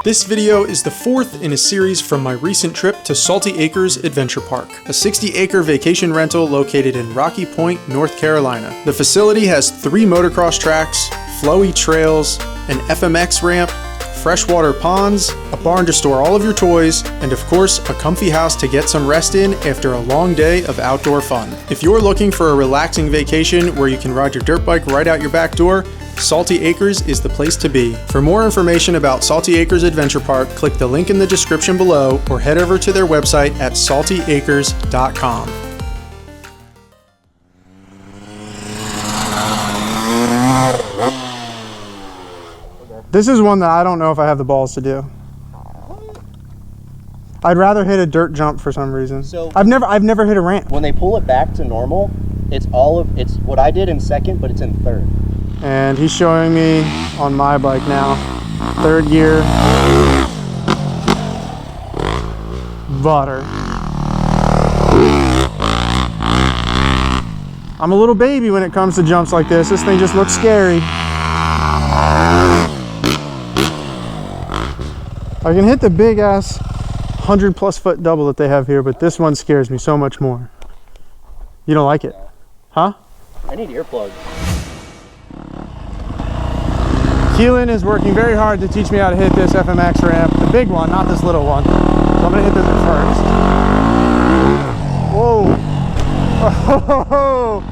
This video is the fourth in a series from my recent trip to Salty Acres Adventure Park, a 60-acre vacation rental located in Rocky Point, North Carolina. The facility has 3 motocross tracks, flowy trails, an FMX ramp, freshwater ponds, a barn to store all of your toys, and of course, a comfy house to get some rest in after a long day of outdoor fun. If you're looking for a relaxing vacation where you can ride your dirt bike right out your back door, Salty Acres is the place to be. For more information about Salty Acres Adventure Park, click the link in the description below or head over to their website at saltyacres.com. This is one that I don't know if I have the balls to do. I'd rather hit a dirt jump for some reason. So I've never hit a ramp. When they pull it back to normal, it's what I did in second, but it's in third. And he's showing me on my bike now. 3rd gear. Butter. I'm a little baby when it comes to jumps like this. This thing just looks scary. I can hit the big ass 100+ foot double that they have here, but this one scares me so much more. You don't like it? Huh? I need earplugs. Keelan is working very hard to teach me how to hit this FMX ramp. The big one, not this little one. So I'm gonna hit this at first. Whoa. Oh.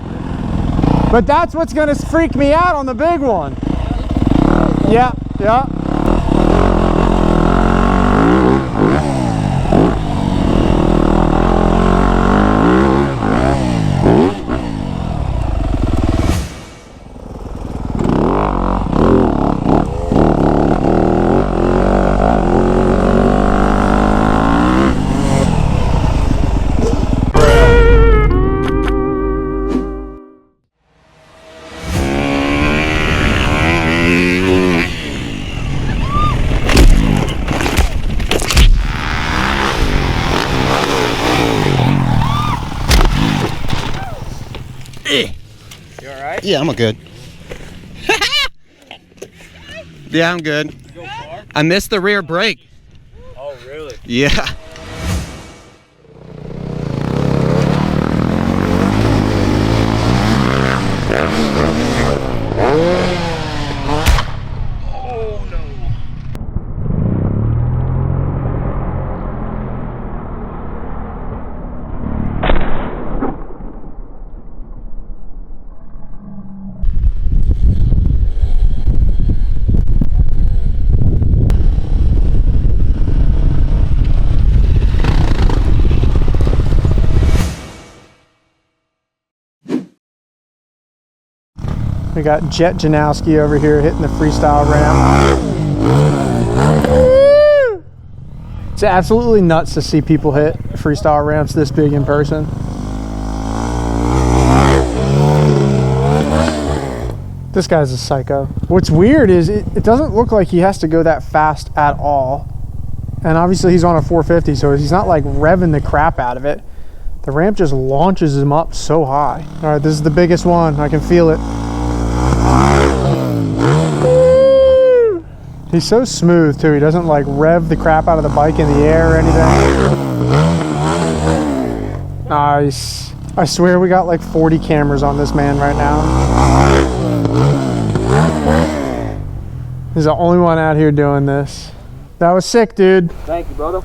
But that's what's gonna freak me out on the big one. Yeah, yeah. You alright? Yeah, I'm good. Yeah, I'm good. You go far? I missed the rear brake. Oh, really? Yeah. Oh, no. We got Jet Janowski over here hitting the freestyle ramp. It's absolutely nuts to see people hit freestyle ramps this big in person. This guy's a psycho. What's weird is it doesn't look like he has to go that fast at all. And obviously he's on a 450, so he's not like revving the crap out of it. The ramp just launches him up so high. All right, this is the biggest one. I can feel it. He's so smooth too. He doesn't like rev the crap out of the bike in the air or anything. Nice. I swear we got like 40 cameras on this man right now. He's the only one out here doing this. That was sick, dude. Thank you, brother.